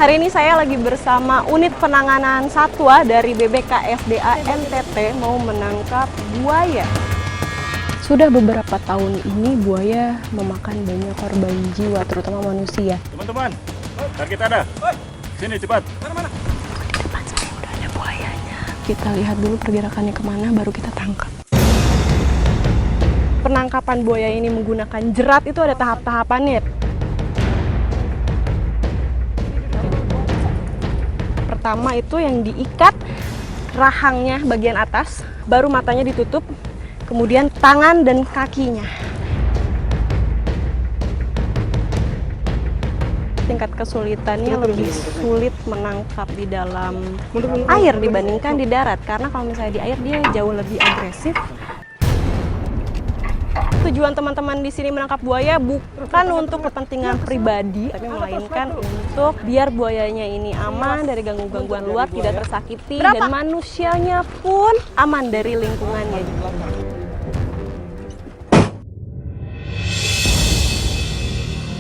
Hari ini saya lagi bersama unit penanganan satwa dari BBKSDA NTT mau menangkap buaya. Sudah beberapa tahun ini buaya memakan banyak korban jiwa, terutama manusia. Teman-teman, target ada. Sini cepat. Mana? Depan saya udah ada buayanya. Kita lihat dulu pergerakannya kemana, baru kita tangkap. Penangkapan buaya ini menggunakan jerat itu ada tahap-tahapannya. Pertama itu yang diikat rahangnya bagian atas, baru matanya ditutup, kemudian tangan dan kakinya. Tingkat kesulitannya lebih sulit menangkap di dalam air dibandingkan di darat, karena kalau misalnya di air dia jauh lebih agresif. Tujuan teman-teman di sini menangkap buaya bukan untuk kepentingan pribadi, tapi melainkan untuk biar buayanya ini aman dari gangguan luar, tidak tersakiti, dan manusianya pun aman dari lingkungannya.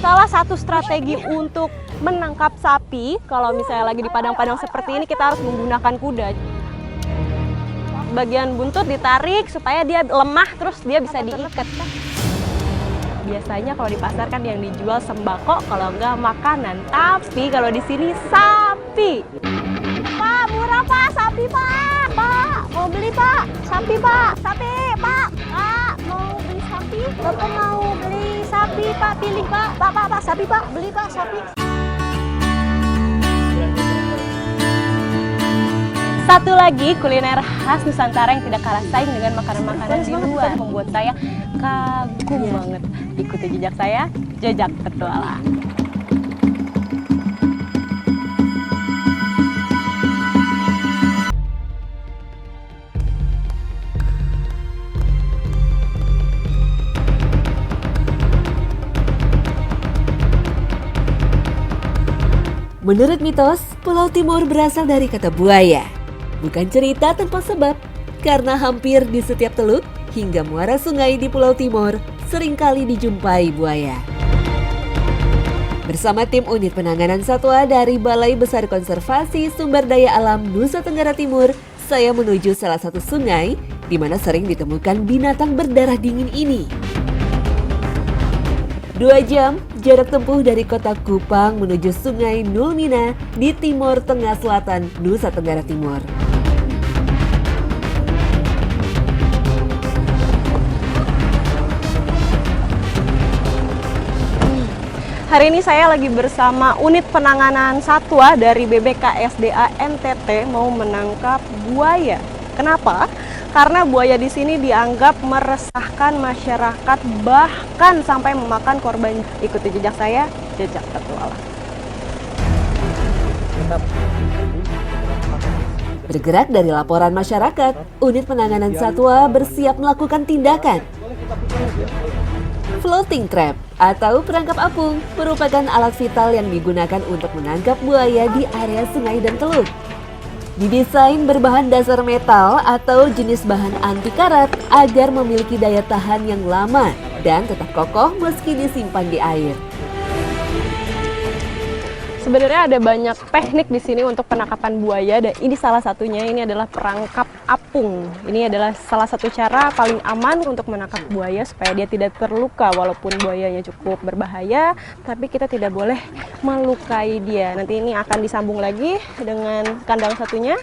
Salah satu strategi untuk menangkap sapi, kalau misalnya lagi di padang-padang seperti ini, kita harus menggunakan kuda. Bagian buntut ditarik supaya dia lemah, terus dia bisa diikat. Biasanya kalau di pasar kan yang dijual sembako, kalau enggak makanan. Tapi kalau di sini sapi. Pak, murah Pak, sapi Pak. Pak, mau beli Pak, sapi Pak. Sapi Pak. Pak, mau beli sapi. Bapak mau beli sapi Pak, pilih Pak. Pak, sapi Pak, beli Pak, sapi. Satu lagi kuliner khas Nusantara yang tidak kalah saing dengan makanan-makanan di luar, membuat saya kagum banget. Ikuti jejak saya, jejak petualang. Menurut mitos, Pulau Timur berasal dari kata buaya. Bukan cerita tanpa sebab, karena hampir di setiap teluk hingga muara sungai di Pulau Timur seringkali dijumpai buaya. Bersama tim unit penanganan satwa dari Balai Besar Konservasi Sumber Daya Alam Nusa Tenggara Timur, saya menuju salah satu sungai di mana sering ditemukan binatang berdarah dingin ini. 2 jam jarak tempuh dari kota Kupang menuju Sungai Nulmina di Timur Tengah Selatan, Nusa Tenggara Timur. Hari ini saya lagi bersama unit penanganan satwa dari BBKSDA NTT mau menangkap buaya. Kenapa? Karena buaya di sini dianggap meresahkan masyarakat, bahkan sampai memakan korban. Ikuti jejak saya, jejak petualang. Bergerak dari laporan masyarakat, unit penanganan satwa bersiap melakukan tindakan. Floating trap atau perangkap apung merupakan alat vital yang digunakan untuk menangkap buaya di area sungai dan teluk. Didesain berbahan dasar metal atau jenis bahan anti karat agar memiliki daya tahan yang lama dan tetap kokoh meski disimpan di air. Sebenarnya ada banyak teknik di sini untuk penangkapan buaya, dan ini salah satunya. Ini adalah perangkap apung. Ini adalah salah satu cara paling aman untuk menangkap buaya supaya dia tidak terluka. Walaupun buayanya cukup berbahaya, tapi kita tidak boleh melukai dia. Nanti ini akan disambung lagi dengan kandang satunya,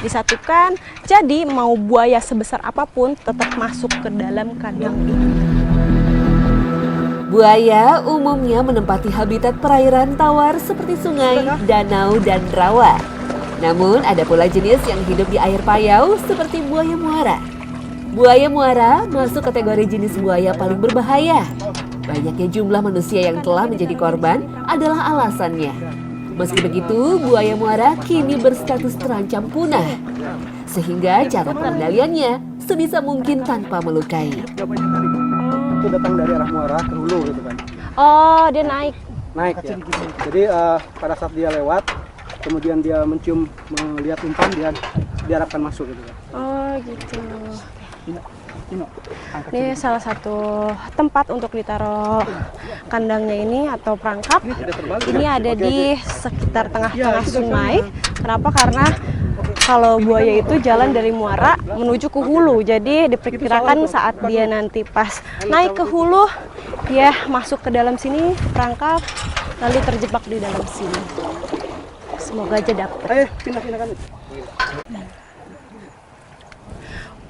disatukan. Jadi mau buaya sebesar apapun tetap masuk ke dalam kandang ini. Buaya umumnya menempati habitat perairan tawar seperti sungai, danau, dan rawa. Namun ada pula jenis yang hidup di air payau seperti buaya muara. Buaya muara masuk kategori jenis buaya paling berbahaya. Banyaknya jumlah manusia yang telah menjadi korban adalah alasannya. Meski begitu, buaya muara kini berstatus terancam punah. Sehingga cara pengendaliannya sebisa mungkin tanpa melukai. Itu datang dari arah muara ke hulu gitu kan. Oh, dia naik Ya. Jadi pada saat dia lewat, kemudian dia melihat umpan, dia diharapkan masuk gitu kan. Oh gitu. Ini salah satu tempat untuk ditaruh kandangnya ini atau perangkap. Ini ada di sekitar tengah-tengah sungai. Kenapa? Karena kalau buaya itu jalan dari muara menuju ke hulu. Jadi diperkirakan saat dia nanti pas naik ke hulu, dia masuk ke dalam sini perangkap, lalu terjebak di dalam sini. Semoga aja dapat.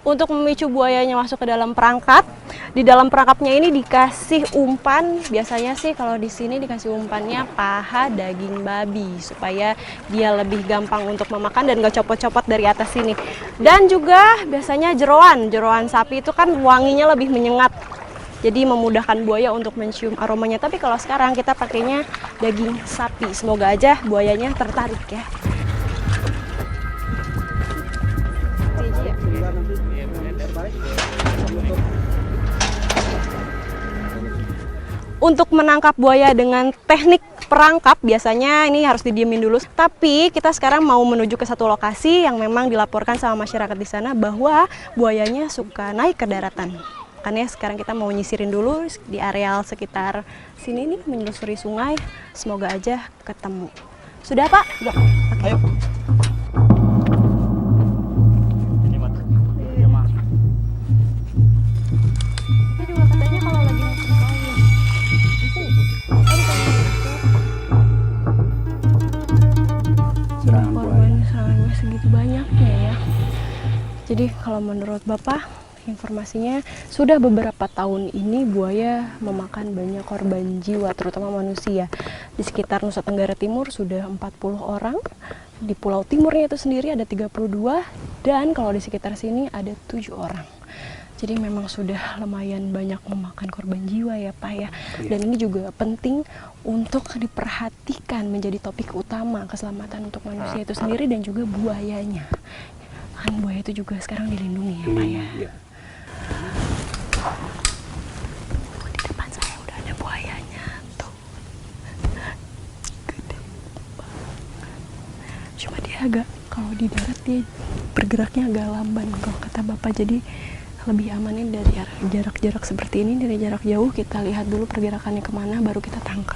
Untuk memicu buayanya masuk ke dalam perangkap, di dalam perangkapnya ini dikasih umpan. Biasanya sih kalau di sini dikasih umpannya paha daging babi supaya dia lebih gampang untuk memakan dan gak copot-copot dari atas sini. Dan juga biasanya jeroan sapi itu kan wanginya lebih menyengat. Jadi memudahkan buaya untuk mencium aromanya. Tapi kalau sekarang kita pakainya daging sapi. Semoga aja buayanya tertarik ya. Untuk menangkap buaya dengan teknik perangkap biasanya ini harus didiemin dulu. Tapi kita sekarang mau menuju ke satu lokasi yang memang dilaporkan sama masyarakat di sana bahwa buayanya suka naik ke daratan. Makanya sekarang kita mau nyisirin dulu di areal sekitar sini nih, menyusuri sungai. Semoga aja ketemu. Sudah Pak? Sudah. Oke. Ayo. Segitu banyaknya ya. Jadi kalau menurut Bapak, informasinya sudah beberapa tahun ini buaya memakan banyak korban jiwa, terutama manusia. Di sekitar Nusa Tenggara Timur sudah 40 orang, di Pulau Timurnya itu sendiri ada 32, dan kalau di sekitar sini ada 7 orang. Jadi memang sudah lumayan banyak memakan korban jiwa ya Pak ya. Dan ini juga penting untuk diperhatikan menjadi topik utama keselamatan untuk manusia itu sendiri dan juga buayanya. Kan buaya itu juga sekarang dilindungi ya Pak ya. Di depan saya udah ada buayanya tuh. Gede banget. Cuma dia agak, kalau di darat dia bergeraknya agak lamban kalau kata Bapak. Jadi lebih amanin dari jarak-jarak seperti ini, dari jarak jauh kita lihat dulu pergerakannya kemana, baru kita tangkap.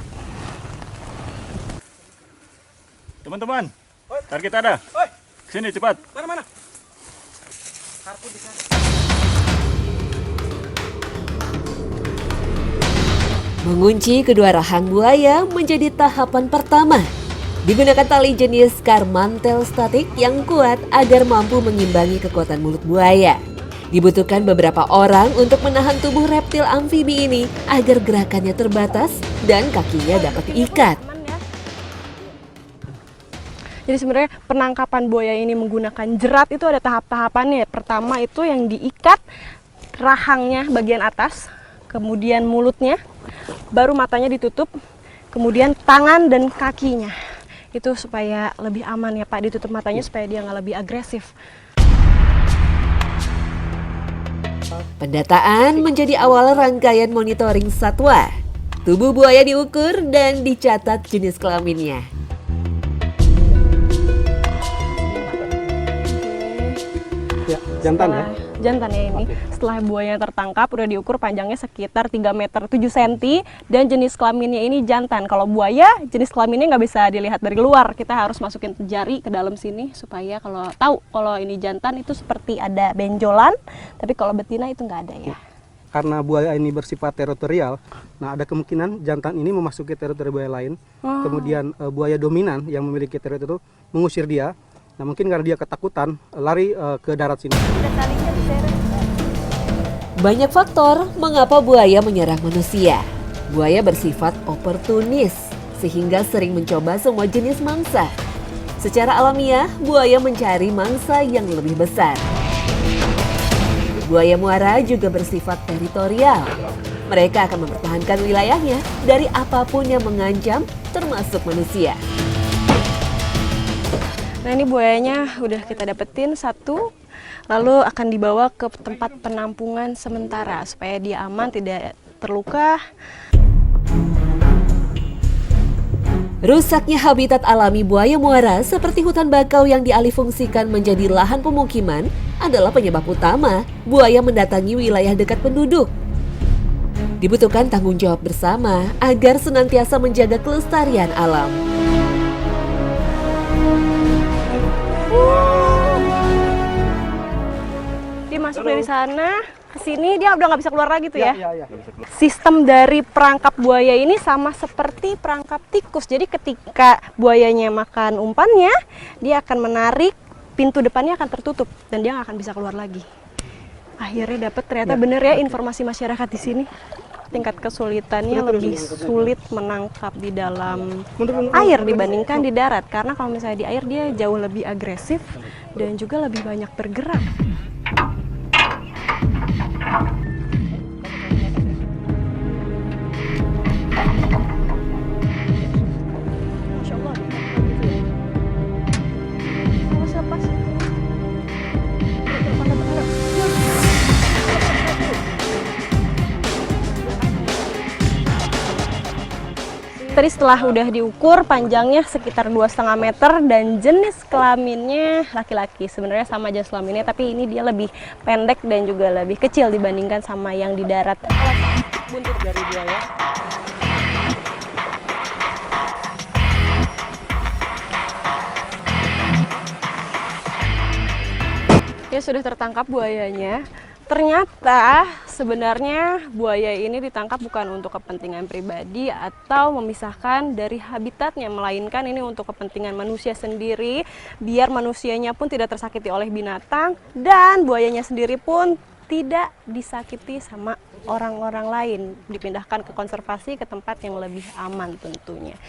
Teman-teman, target ada. Sini cepat. Mana? Mengunci kedua rahang buaya menjadi tahapan pertama. Digunakan tali jenis karmantel statik yang kuat agar mampu mengimbangi kekuatan mulut buaya. Dibutuhkan beberapa orang untuk menahan tubuh reptil amfibi ini agar gerakannya terbatas dan kakinya dapat diikat. Jadi sebenarnya penangkapan buaya ini menggunakan jerat itu ada tahap-tahapannya. Pertama itu yang diikat rahangnya bagian atas, kemudian mulutnya, baru matanya ditutup, kemudian tangan dan kakinya. Itu supaya lebih aman ya Pak, ditutup matanya supaya dia nggak lebih agresif. Pendataan menjadi awal rangkaian monitoring satwa. Tubuh buaya diukur dan dicatat jenis kelaminnya. Ya, jantan ya. Jantan ya ini. Setelah buaya tertangkap udah diukur panjangnya sekitar 3 meter 7 cm dan jenis kelaminnya ini jantan. Kalau buaya jenis kelaminnya nggak bisa dilihat dari luar. Kita harus masukin jari ke dalam sini supaya kalau tahu kalau ini jantan itu seperti ada benjolan, tapi kalau betina itu nggak ada ya. Karena buaya ini bersifat teritorial, nah ada kemungkinan jantan ini memasuki teritori buaya lain. Kemudian buaya dominan yang memiliki teritori itu mengusir dia. Nah mungkin karena dia ketakutan lari ke darat sini. Banyak faktor mengapa buaya menyerang manusia. Buaya bersifat oportunis sehingga sering mencoba semua jenis mangsa. Secara alamiah, buaya mencari mangsa yang lebih besar. Buaya muara juga bersifat teritorial. Mereka akan mempertahankan wilayahnya dari apapun yang mengancam, termasuk manusia. Nah ini buayanya udah kita dapetin satu, lalu akan dibawa ke tempat penampungan sementara supaya dia aman, tidak terluka. Rusaknya habitat alami buaya muara seperti hutan bakau yang dialihfungsikan menjadi lahan pemukiman adalah penyebab utama buaya mendatangi wilayah dekat penduduk. Dibutuhkan tanggung jawab bersama agar senantiasa menjaga kelestarian alam. Dia masuk dari sana ke sini, dia udah nggak bisa keluar lagi tuh ya. Iya. Sistem dari perangkap buaya ini sama seperti perangkap tikus. Jadi ketika buayanya makan umpannya, dia akan menarik, pintu depannya akan tertutup dan dia nggak akan bisa keluar lagi. Akhirnya dapat, ternyata bener ya informasi masyarakat di sini. Tingkat kesulitannya lebih sulit menangkap di dalam air dibandingkan di darat. Karena kalau misalnya di air dia jauh lebih agresif dan juga lebih banyak bergerak. Masya Allah. Awas lepas itu. Tadi setelah udah diukur panjangnya sekitar 2,5 meter dan jenis kelaminnya laki-laki. Sebenarnya sama jenis kelaminnya, tapi ini dia lebih pendek dan juga lebih kecil dibandingkan sama yang di darat. Buntut dari buaya. Ya sudah tertangkap buayanya. Ternyata sebenarnya buaya ini ditangkap bukan untuk kepentingan pribadi atau memisahkan dari habitatnya, melainkan ini untuk kepentingan manusia sendiri, biar manusianya pun tidak tersakiti oleh binatang dan buayanya sendiri pun tidak disakiti sama orang-orang lain, dipindahkan ke konservasi ke tempat yang lebih aman tentunya.